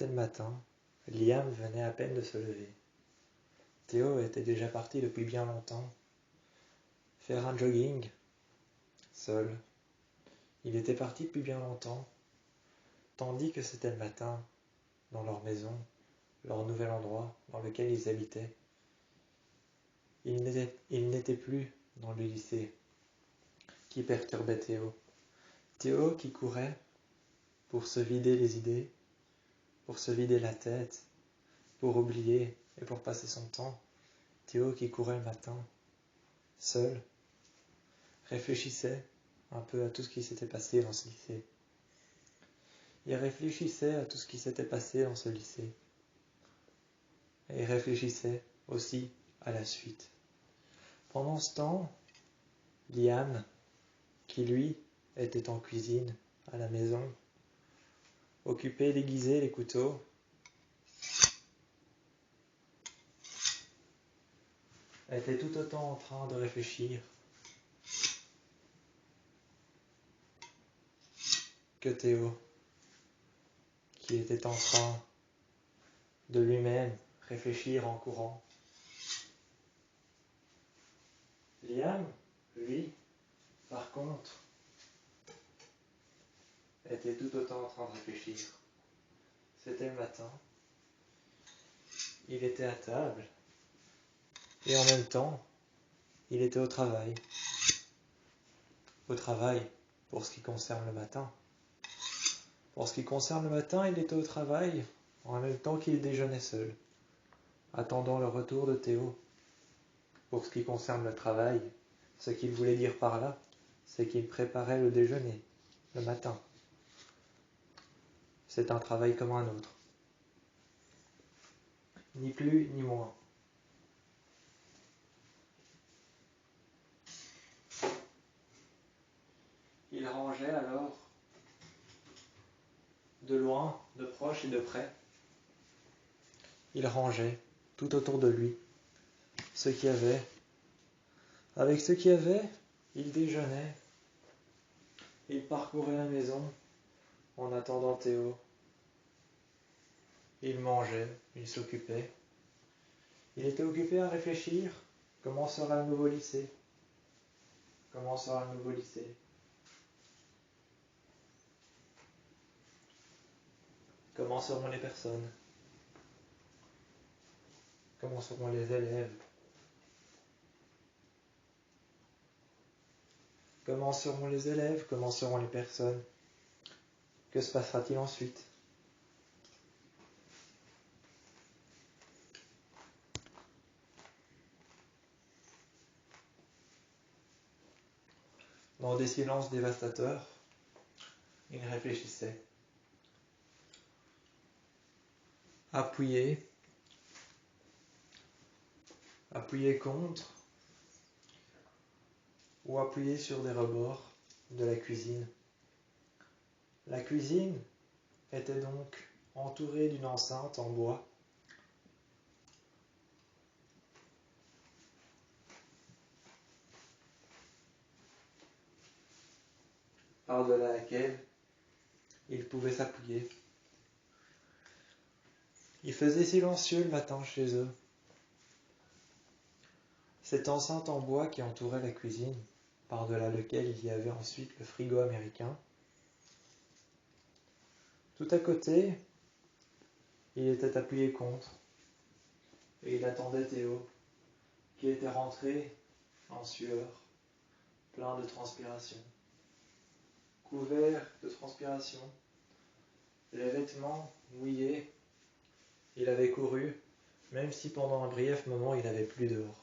c'était le matin, Liam venait à peine de se lever. Théo était déjà parti depuis bien longtemps. Faire un jogging, seul. Il était parti depuis bien longtemps, tandis que c'était le matin, dans leur maison, leur nouvel endroit dans lequel ils habitaient. Il n'était plus dans le lycée qui perturbait Théo. Théo qui courait pour se vider les idées, pour se vider la tête, pour oublier et pour passer son temps. Théo qui courait le matin, seul, réfléchissait un peu à tout ce qui s'était passé dans ce lycée. Il réfléchissait à tout ce qui s'était passé dans ce lycée. Et il réfléchissait aussi à la suite. Pendant ce temps, Liam, qui lui était en cuisine, à la maison, occupé d'aiguiser les couteaux, était tout autant en train de réfléchir que Théo, qui était en train de lui-même réfléchir en courant. Liam, lui, par contre, était tout autant en train de réfléchir. C'était le matin, il était à table, et en même temps, il était au travail. Au travail, pour ce qui concerne le matin. Pour ce qui concerne le matin, il était au travail, en même temps qu'il déjeunait seul, attendant le retour de Théo. Pour ce qui concerne le travail, ce qu'il voulait dire par là, c'est qu'il préparait le déjeuner, le matin. C'est un travail comme un autre. Ni plus ni moins. Il rangeait alors, de loin, de proche et de près, il rangeait tout autour de lui ce qu'il y avait. Avec ce qu'il y avait, il déjeunait. Il parcourait la maison en attendant Théo. Il mangeait, il s'occupait. Il était occupé à réfléchir comment sera le nouveau lycée. Comment sera le nouveau lycée. Comment seront les personnes. Comment seront les élèves. Comment seront les élèves, comment seront les personnes. Que se passera-t-il ensuite? Dans des silences dévastateurs, il réfléchissait. Appuyé contre, ou appuyé sur des rebords de la cuisine. La cuisine était donc entourée d'une enceinte en bois. Par-delà laquelle il pouvait s'appuyer. Il faisait silencieux le matin chez eux. Cette enceinte en bois qui entourait la cuisine, par-delà lequel il y avait ensuite le frigo américain. Tout à côté, il était appuyé contre, et il attendait Théo, qui était rentré en sueur, plein de transpiration. Couvert de transpiration, les vêtements mouillés, il avait couru, même si pendant un bref moment il n'avait plus dehors.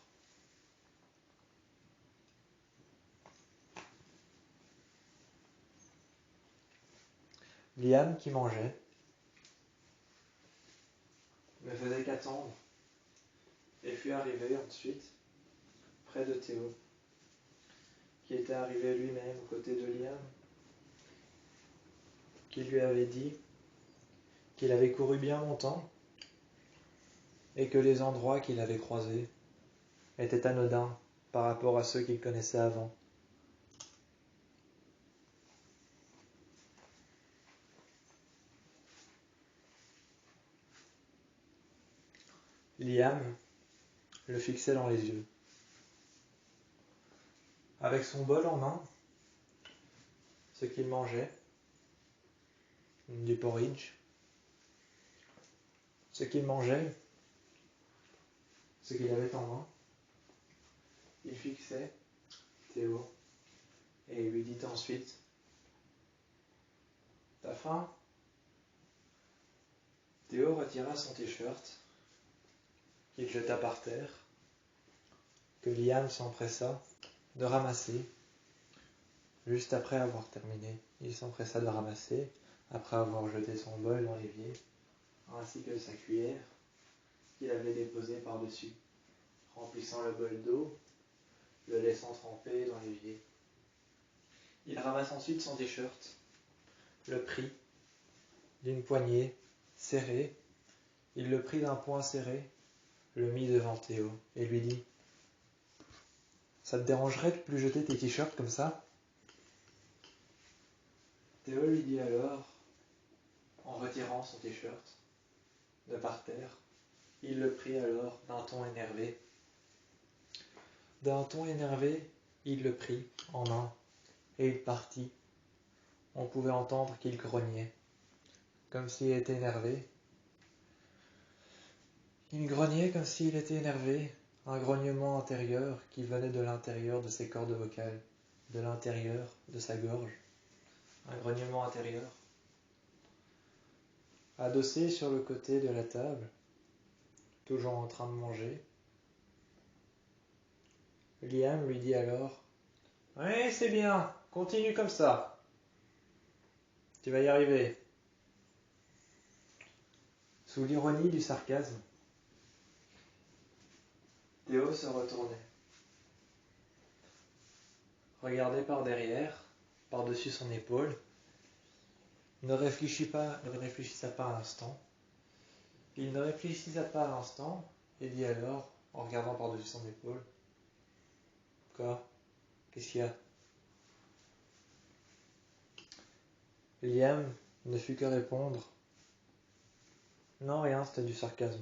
Liam, qui mangeait, ne faisait qu'attendre, et fut arrivé ensuite près de Théo, qui était arrivé lui-même aux côtés de Liam, qui lui avait dit qu'il avait couru bien longtemps et que les endroits qu'il avait croisés étaient anodins par rapport à ceux qu'il connaissait avant. Liam le fixait dans les yeux. Avec son bol en main, ce qu'il mangeait, du porridge, ce qu'il mangeait, ce qu'il avait en main, il fixait Théo et il lui dit ensuite: T'as faim? Théo retira son t-shirt, qu'il jeta par terre, que Liam s'empressa de ramasser. Juste après avoir terminé, il s'empressa de ramasser, après avoir jeté son bol dans l'évier, ainsi que sa cuillère qu'il avait déposée par-dessus, remplissant le bol d'eau, le laissant tremper dans l'évier. Il ramasse ensuite son t-shirt, le prit d'une poignée serrée, il le prit d'un poing serré, le mit devant Théo et lui dit: Ça te dérangerait de plus jeter tes t-shirts comme ça? Théo lui dit alors, en retirant son t-shirt de par terre, il le prit alors d'un ton énervé. D'un ton énervé, il le prit en main et il partit. On pouvait entendre qu'il grognait, comme s'il était énervé. Il grognait comme s'il était énervé, un grognement intérieur qui venait de l'intérieur de ses cordes vocales, de l'intérieur de sa gorge. Un grognement intérieur. Adossé sur le côté de la table, toujours en train de manger, Liam lui dit alors: Oui, c'est bien, continue comme ça. Tu vas y arriver. Sous l'ironie du sarcasme, Théo se retournait, regardait par derrière, par-dessus son épaule, ne réfléchissa pas un instant. Il ne réfléchissa pas un instant et dit alors, en regardant par-dessus son épaule: Quoi? Qu'est-ce qu'il y a? Liam ne fut que répondre: Non, rien, c'était du sarcasme.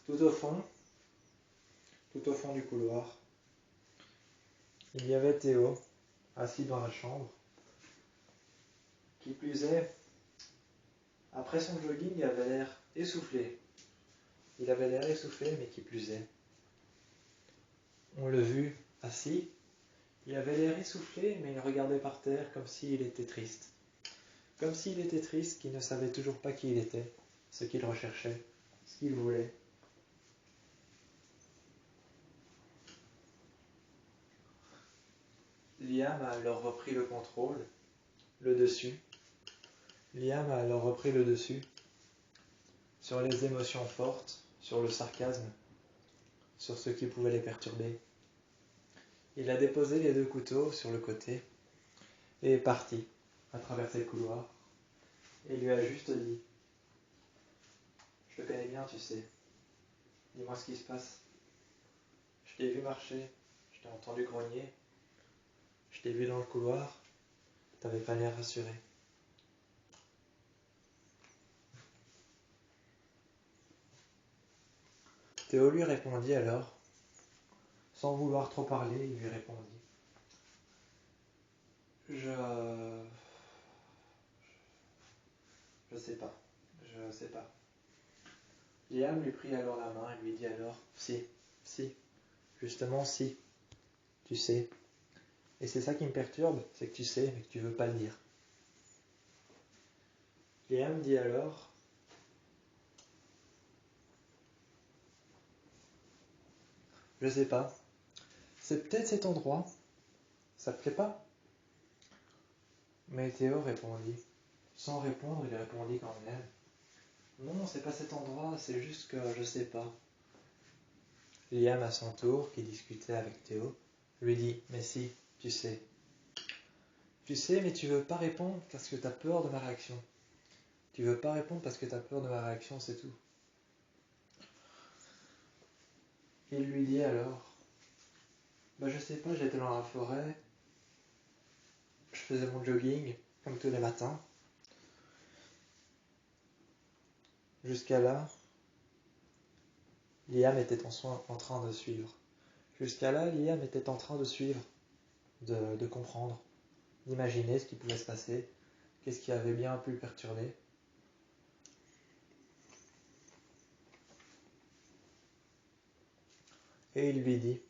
Tout au fond du couloir, il y avait Théo, assis dans la chambre. Qui plus est, après son jogging, il avait l'air essoufflé. Mais qui plus est, on l'a vu assis. Il avait l'air essoufflé, mais il regardait par terre comme s'il était triste. Comme s'il était triste, qu'il ne savait toujours pas qui il était, ce qu'il recherchait, ce qu'il voulait. Liam a alors repris le contrôle, le dessus. Liam a alors repris le dessus sur les émotions fortes, sur le sarcasme, sur ce qui pouvait les perturber. Il a déposé les 2 couteaux sur le côté et est parti à traverser le couloir et lui a juste dit: Je te connais bien, tu sais. Dis-moi ce qui se passe. Je t'ai vu marcher, je t'ai entendu grogner, je t'ai vu dans le couloir, t'avais pas l'air rassuré. Théo lui répondit alors, sans vouloir trop parler, il lui répondit: Je sais pas. Liam lui prit alors la main et lui dit alors: Si, justement si, tu sais. Et c'est ça qui me perturbe, c'est que tu sais, mais que tu veux pas le dire. Liam dit alors: Je sais pas. C'est peut-être cet endroit. Ça te plaît pas? Mais Théo répondit. Sans répondre, il répondit quand même: Non, c'est pas cet endroit, c'est juste que je sais pas. Liam, à son tour, qui discutait avec Théo, lui dit: Mais si, tu sais. Tu sais, mais tu veux pas répondre parce que t'as peur de ma réaction. Tu veux pas répondre parce que t'as peur de ma réaction, c'est tout. Il lui dit alors: Je sais pas, j'étais dans la forêt. faisais mon jogging, comme tous les matins. Jusqu'à là, Liam était en train de suivre. Jusqu'à là, Liam était en train de suivre, de comprendre, d'imaginer ce qui pouvait se passer, qu'est-ce qui avait bien pu le perturber. Et il lui dit,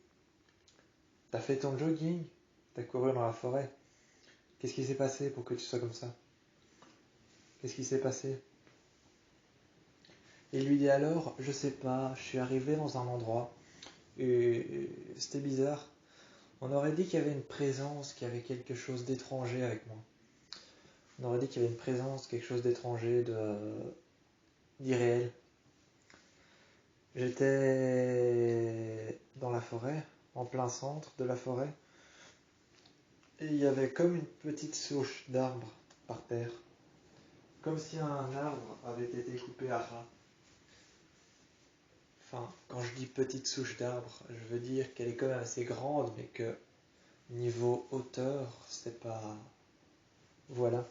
t'as fait ton jogging, t'as couru dans la forêt. Qu'est-ce qui s'est passé pour que tu sois comme ça? Qu'est-ce qui s'est passé? Il lui dit alors, je sais pas, je suis arrivé dans un endroit et c'était bizarre. On aurait dit qu'il y avait une présence, qu'il y avait quelque chose d'étranger avec moi. On aurait dit qu'il y avait une présence, quelque chose d'étranger, d'irréel. J'étais dans la forêt, en plein centre de la forêt, et il y avait comme une petite souche d'arbre par terre, comme si un arbre avait été coupé à ras. Enfin, quand je dis petite souche d'arbre, je veux dire qu'elle est quand même assez grande, mais que niveau hauteur, c'est pas... Voilà.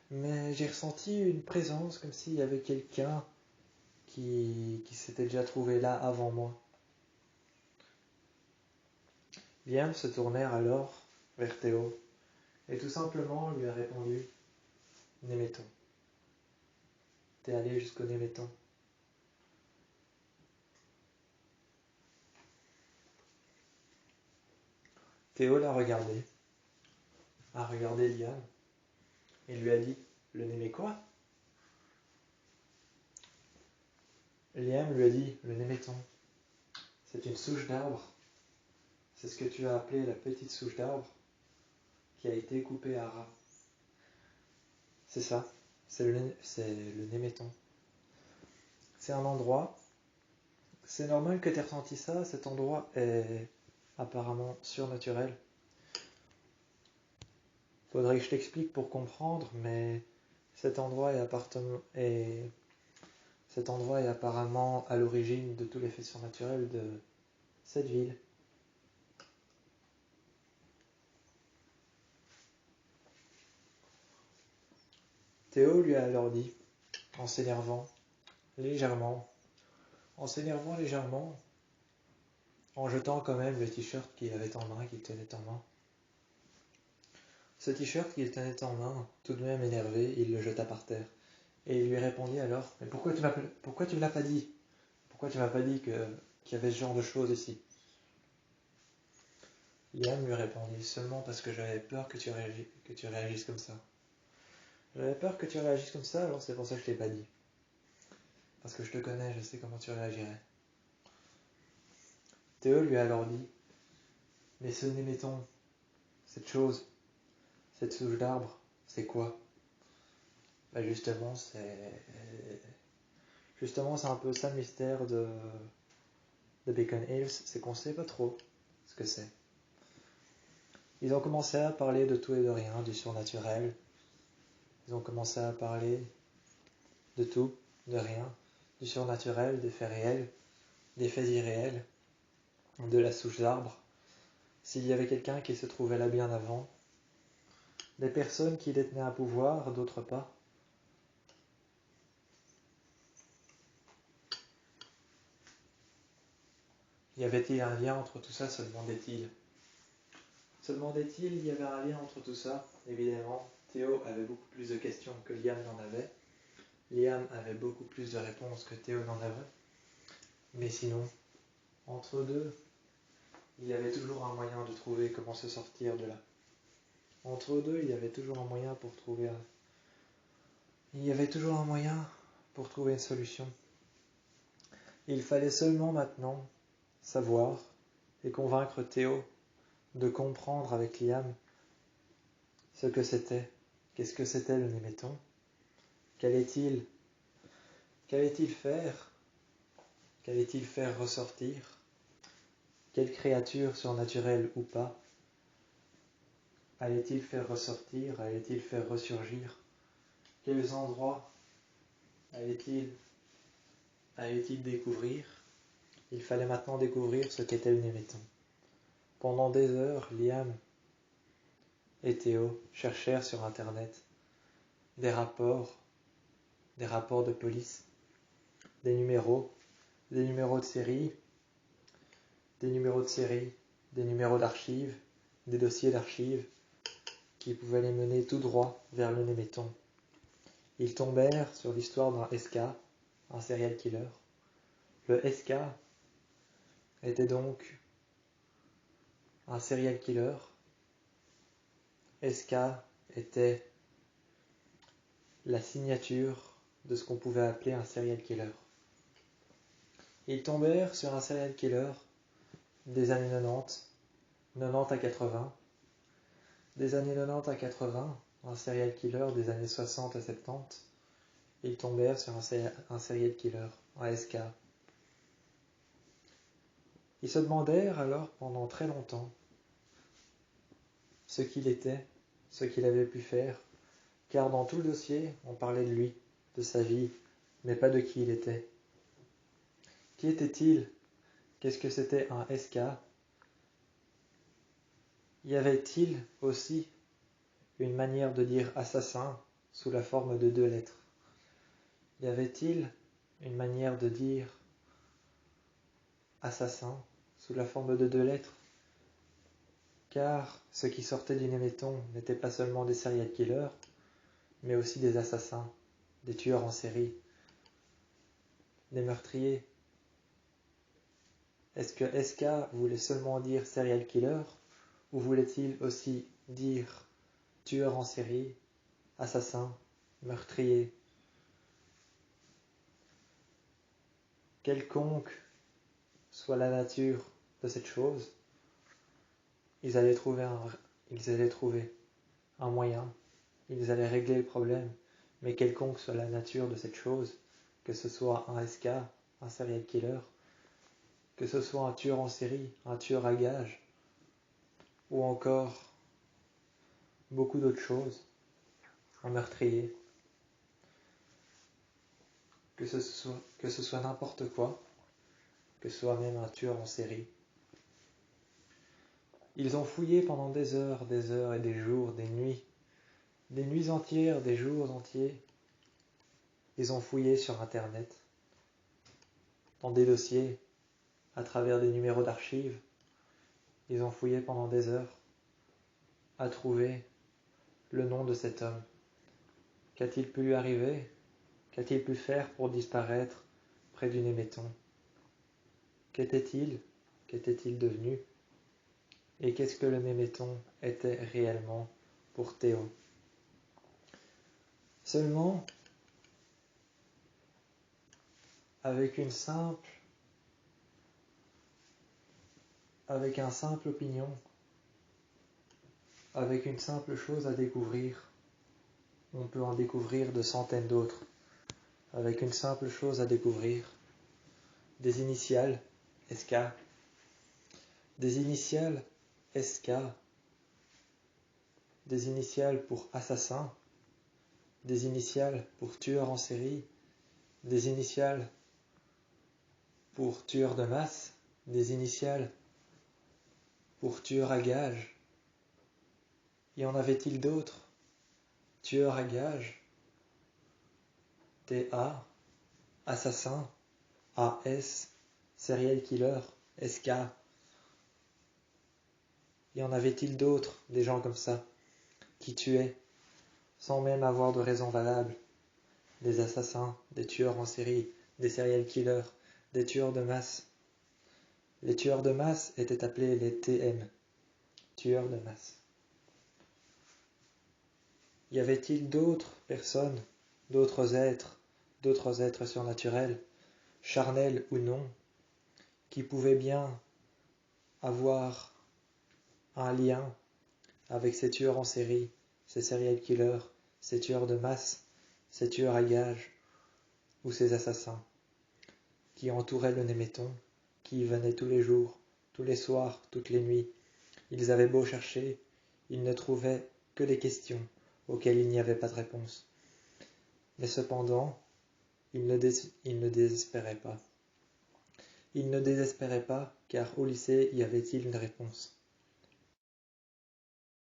Mais j'ai ressenti une présence, comme s'il y avait quelqu'un qui s'était déjà trouvé là avant moi. Liam se tournèrent alors vers Théo, et tout simplement lui a répondu « Néméton. T'es allé jusqu'au Néméton. » Théo l'a regardé, a regardé Liam, et lui a dit « Le Némé quoi ?» Liam lui a dit « Le Néméton. C'est une souche d'arbre. C'est ce que tu as appelé la petite souche d'arbre qui a été coupée à ras. C'est ça, c'est le Néméton. C'est un endroit, c'est normal que tu aies ressenti ça, cet endroit est apparemment surnaturel. Faudrait que je t'explique pour comprendre, mais cet endroit cet endroit est apparemment à l'origine de tous les faits surnaturels de cette ville. Théo lui a alors dit, en s'énervant légèrement, en jetant quand même le t-shirt qu'il avait en main, qu'il tenait en main. Ce t-shirt qu'il tenait en main, tout de même énervé, il le jeta par terre. Et il lui répondit alors, « Mais pourquoi tu me l'as pas dit? Pourquoi tu m'as pas dit qu'il y avait ce genre de choses ici ?» Liam lui répondit, « Seulement parce que j'avais peur que tu réagisses comme ça. J'avais peur que tu réagisses comme ça, alors c'est pour ça que je t'ai pas dit. Parce que je te connais, je sais comment tu réagirais. » Théo lui a alors dit, « Mais ce Néméton, cette chose, cette souche d'arbre, c'est quoi? » Bah justement, c'est un peu ça le mystère de Beacon Hills, c'est qu'on sait pas trop ce que c'est. Ils ont commencé à parler de tout et de rien, du surnaturel. Ils ont commencé à parler de tout, de rien, du surnaturel, des faits réels, des faits irréels, de la souche d'arbre. S'il y avait quelqu'un qui se trouvait là bien avant, des personnes qui détenaient un pouvoir, d'autres pas. Y avait-il un lien entre tout ça, se demandait-il. Se demandait-il, il y avait un lien entre tout ça? Évidemment, Théo avait beaucoup plus de questions que Liam n'en avait. Liam avait beaucoup plus de réponses que Théo n'en avait. Mais sinon, entre deux, il y avait toujours un moyen de trouver comment se sortir de là. Entre deux, il y avait toujours un moyen pour trouver une solution. Il fallait seulement maintenant savoir et convaincre Théo de comprendre avec Liam ce que c'était. Qu'est-ce que c'était le Néméton? Qu'allait-il faire? Qu'allait-il faire ressortir? Quelle créature surnaturelle ou pas allait-il faire ressortir? Allait-il faire ressurgir? Quels endroits allait-il découvrir? Il fallait maintenant découvrir ce qu'était le Néméton. Pendant des heures, Liam et Théo cherchèrent sur Internet des rapports de police, des numéros de série, des numéros d'archives, des dossiers d'archives qui pouvaient les mener tout droit vers le Néméton. Ils tombèrent sur l'histoire d'un SK, un serial killer. Le SK était donc un serial killer. SK était la signature de ce qu'on pouvait appeler un serial killer. Ils tombèrent sur un serial killer des années 90, 90 à 80, des années 90 à 80, un serial killer des années 60 à 70. Ils tombèrent sur un serial killer, un SK. Ils se demandèrent alors pendant très longtemps ce qu'il était, ce qu'il avait pu faire, car dans tout le dossier, on parlait de lui, de sa vie, mais pas de qui il était. Qui était-il? Qu'est-ce que c'était un SK? Y avait-il aussi une manière de dire assassin sous la forme de 2 lettres? Y avait-il une manière de dire assassin sous la forme de 2 lettres? Car ce qui sortait du Néméton n'était pas seulement des serial killers, mais aussi des assassins, des tueurs en série, des meurtriers. Est-ce que SK voulait seulement dire serial killer, ou voulait-il aussi dire tueur en série, assassin, meurtrier? Quelconque soit la nature de cette chose, ils allaient trouver un moyen, ils allaient régler le problème, mais quelconque soit la nature de cette chose, que ce soit un SK, un serial killer, que ce soit un tueur en série, un tueur à gages, ou encore beaucoup d'autres choses, un meurtrier, que ce soit n'importe quoi, que ce soit même un tueur en série. Ils ont fouillé pendant des heures et des jours, des nuits entières, des jours entiers. Ils ont fouillé sur Internet, dans des dossiers, à travers des numéros d'archives. Ils ont fouillé pendant des heures à trouver le nom de cet homme. Qu'a-t-il pu lui arriver? Qu'a-t-il pu faire pour disparaître près du Néméton? Qu'était-il? Qu'était-il devenu? Et qu'est-ce que le Néméton était réellement pour Théo? Seulement, avec un simple opinion, avec une simple chose à découvrir, on peut en découvrir de centaines d'autres. Avec une simple chose à découvrir, des initiales SK, des initiales SK, des initiales pour assassin, des initiales pour tueur en série, des initiales pour tueur de masse, des initiales pour tueur à gages. Y en avait-il d'autres? Tueur à gages, TA, assassin, AS, serial killer, SK. Y en avait-il d'autres, des gens comme ça, qui tuaient sans même avoir de raison valable? Des assassins, des tueurs en série, des serial killers, des tueurs de masse. Les tueurs de masse étaient appelés les TM, tueurs de masse. Y avait-il d'autres personnes, d'autres êtres surnaturels, charnels ou non, qui pouvaient bien avoir un lien avec ces tueurs en série, ces serial killers, ces tueurs de masse, ces tueurs à gages ou ces assassins qui entouraient le Néméton, qui y venaient tous les jours, tous les soirs, toutes les nuits? Ils avaient beau chercher, ils ne trouvaient que des questions auxquelles il n'y avait pas de réponse. Mais cependant, ils ne désespéraient pas. Ils ne désespéraient pas, car au lycée y avait-il une réponse.